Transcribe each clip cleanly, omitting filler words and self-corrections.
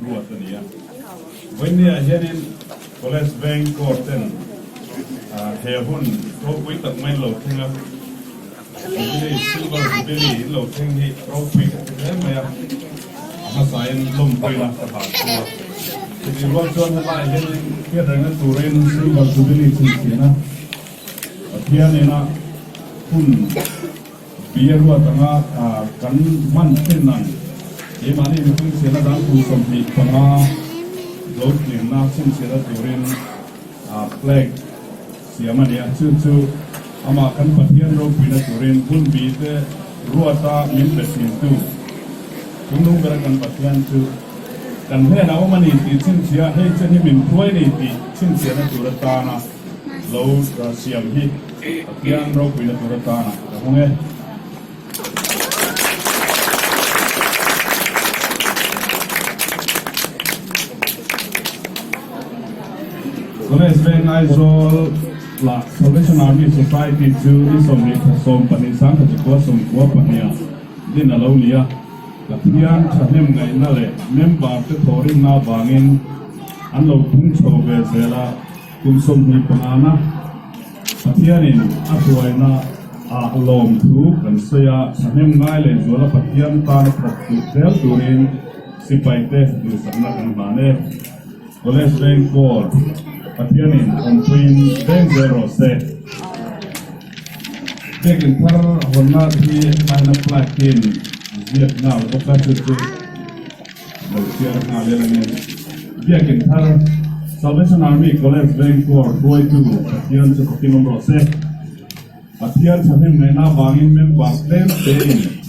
ruộtตัวนี้วันนี้เห็นคนเล่นแบงกอร์เต้นเฮียหุ่นเขาคุยตัดไม่หลบทิ้งแล้วนี่ซิลเวอร์บิลลี่หลบทิ้งที่เราคุยกันแล้วไหมอ่ะมาใส่ลมไปละกระบาดตัวทีนี้ว่าชวนให้ไล่เห็นเพื่อนนั้นตัวเรนซิลเวอร์บิลลี่สิ่งเสียนะเพี้ยนนี่นะหุ่นเบียร์ว่าตั้งกันมันเช่นนั้นเดี๋ยวมานี่มีสิ่งเสียนะดังผู้สมบูรณ์ตั้งรถเลี้ยงน้ำสิ่งเสียนะตัวเรนแปลกเสียมาเนี่ยชื่ออามาคันปะเทียนโรบินะตัวเรนหุ่นบีเตรัวตามินเปสินตุคุณนุ่งกระกันปะเทียนชื่อกันเพื่อนเอามานี่ติสิ่งเสียให้เจ้าที่มินถ้วยนี่ติสิ่งเสียนะตัวตานะเราเสียมที่ปะเทียนโรบินะตัวตานะแต่พวกนี้ก็เลยเป็นไอโซลา Salvation Army Society จูที่สมเด็จพระสมปณิสังขจิโกสมกัวปนิยาดินอาลูเลียกับที่อันชาเนมไงนั่นแหละเมมบาร์ที่ทอรินนาบางินอันเราพุ่งโชว์เบสละคุณสมมีปนานะที่อันนี้อัศวินาลมทุกกันเสียชาเนมไงเลยส่วนละที่อันตาลพัดตุเดลตูรินสิไปเตะดูสำนักงานมาเนี่ยก็เลยเป็นกอดที่อันนี้ผมเป็นเรื่องเซโรเซเด็กอินทาร์หัวหน้าที่ไทยนักปรากินเวียดนามก็การศึกษาเราเชื่อหน้าเรื่องนี้เด็กอินทาร์ Salvation Army College Veng Corps ด้วยจูที่อันจะพิมพ์รถเซที่อันฉันเห็นในหน้าบางอินเมมบางเต็มเต็ม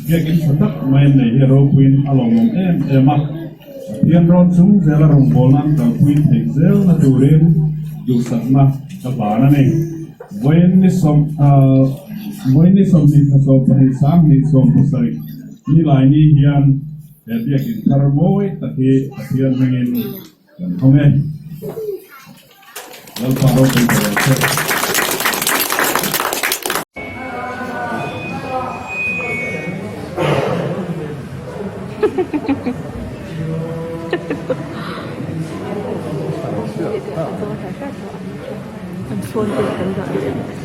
เด็กอินสัตว์ไม่ในฮีโร่ควีนอารมณ์มักที่อันร้อนสูงเซลล์รงบอลนั้นกับควีนเทคเซลล์ดูเรียนดูสัตว์มากับบ้านนั่นเองวันนี้สมดีผสมไปสามนิสมผสมนี่ลายนี่เฮียนเดียกินคาร์โบยตะกี้เฮียนเงินกันเขาเนี่ยแล้วพอเราเป็นตัวเชื่อ很说的很短。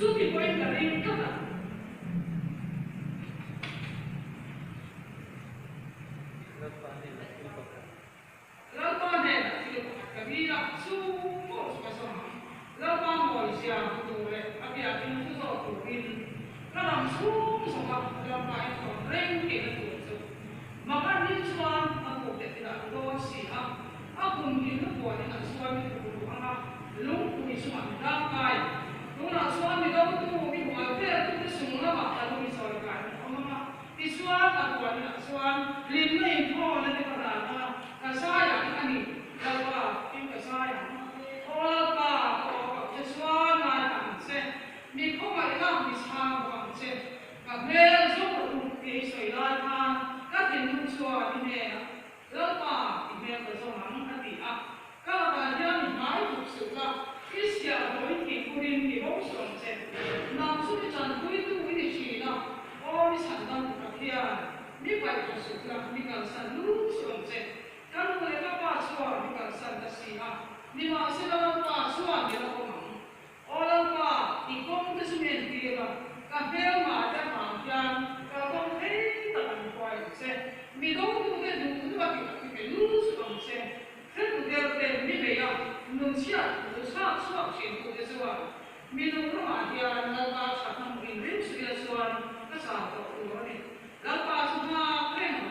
suki poin karing kata lalpa ne silo kabila su mo pasama lalpa mo sia tuwe abi akin su so tuin karam su sama lalpa itu reng ke tu maka ni suan aku tidak tahu siapa aku mungkin buat dengan suami itu anak lung kuni semua dakai luna suami tahu tu kami buat tu semua mak lalu misalkan mama di suan aku ada suan Hlimhlimi pun nanti kerana kasaya ini kalau ini kasaya kalau apa sesuatu macam se ni kau malah bisa macam se kabel semua di selatan các tình huống xua đi nè lớp mà thì nè phải do mắng ăn tỉ ác các bạn nhớ mình nói thực sự là cái sự đối thì cô điên thì bốc sổng sẽ nằm xuống cái trần cuối tu cái gì chỉ nào ôi sản phẩm của các kia biết vậy thực sự là mình cần sản lúc sổng sẽ các người các bạn xua mình cần sản là gì à nhưng mà sẽ là bạn xua thì là không mắng ôi là bạn thì không cái sự miền kia là các theo mà các bạn đang các con thấy se mi do tu ke du tu ba ke lu su am se ke tu de de mi be ya nun sia tu sa sa chen tu de so mi lu ro ma ya na ba sa tham in rin su ya so ka sa to tu ni la pa su ma ke no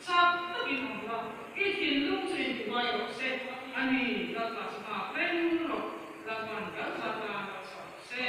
sa ta bi mo ba ke tin lu chen tu ba yo se ani la pa su ma ke no la pa ga sa ta se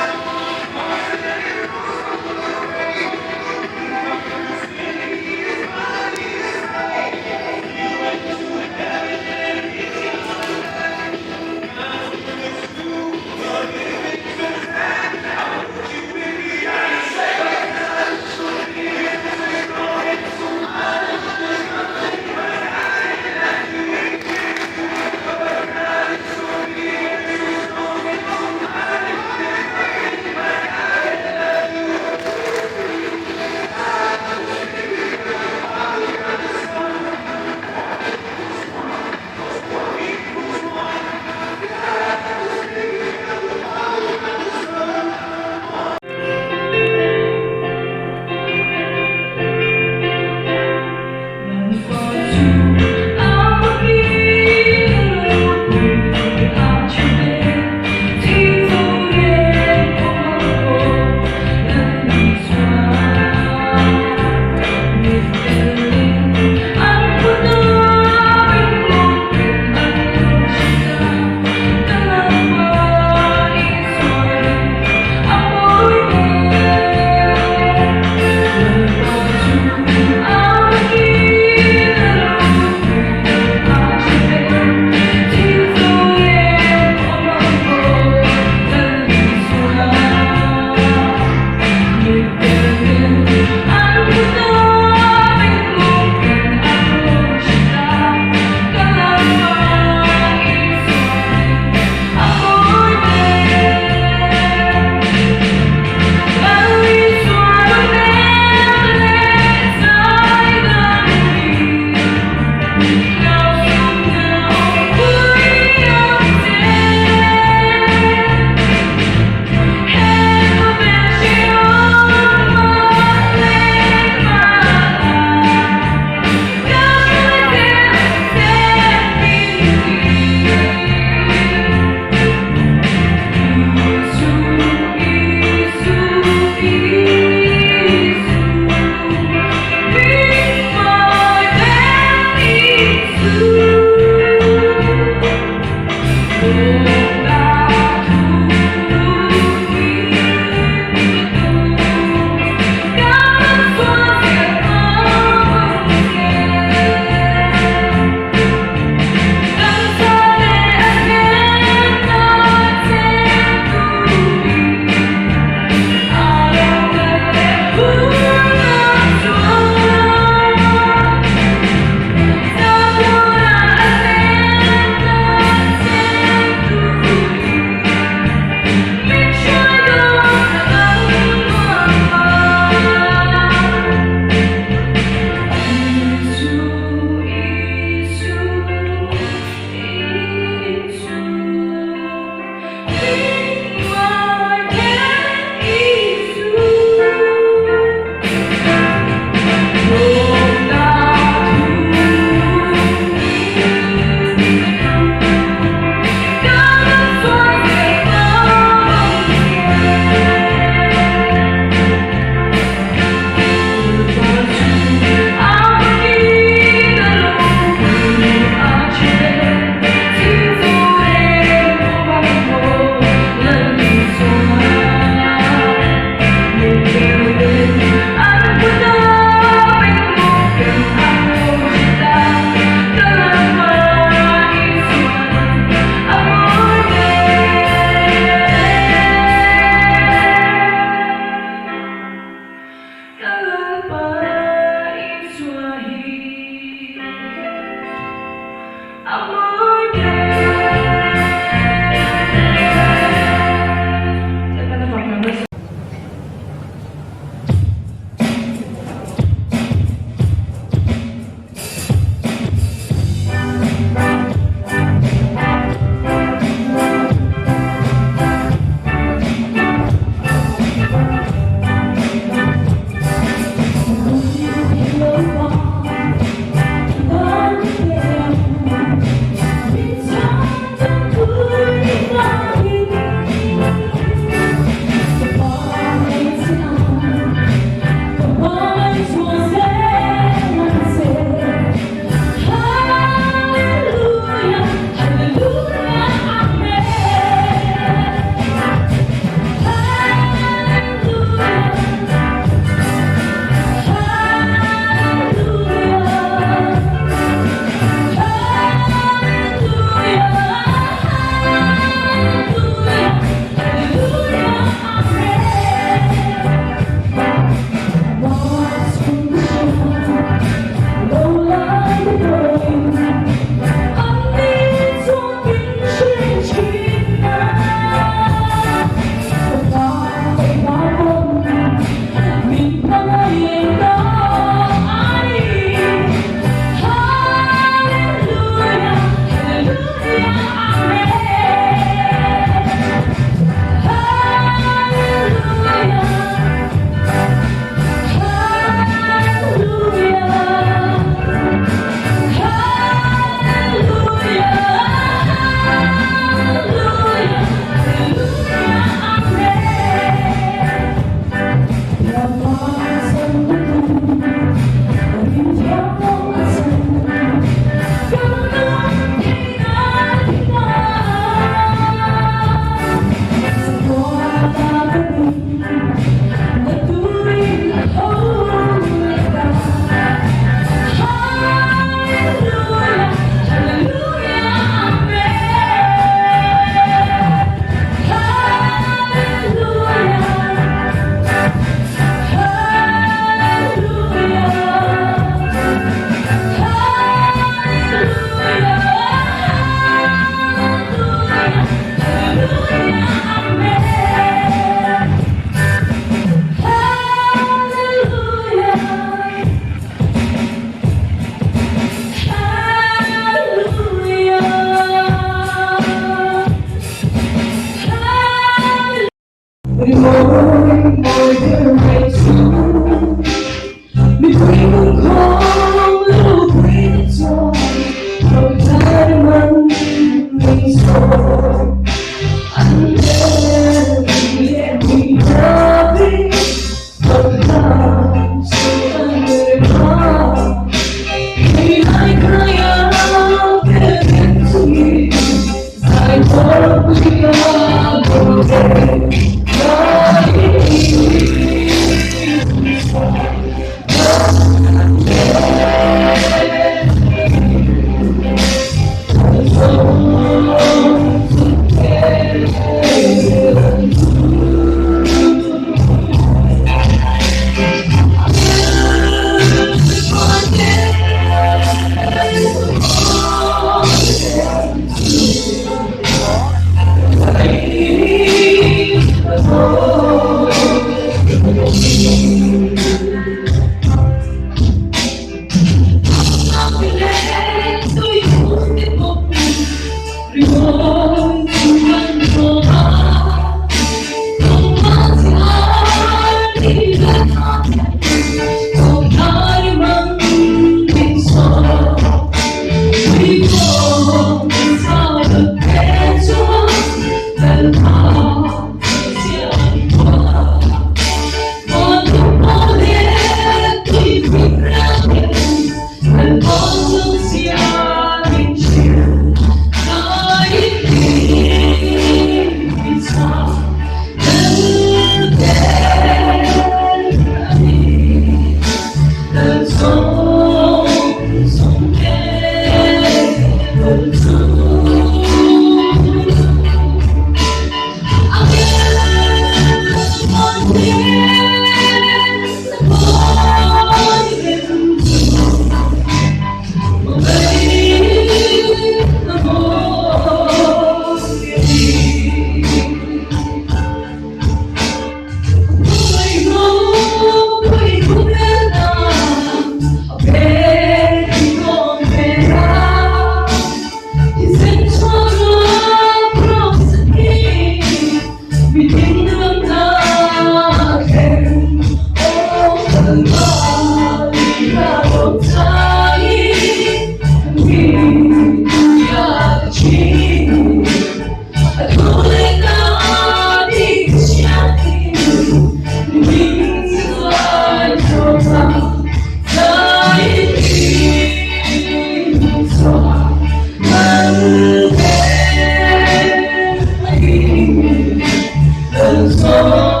Zawng.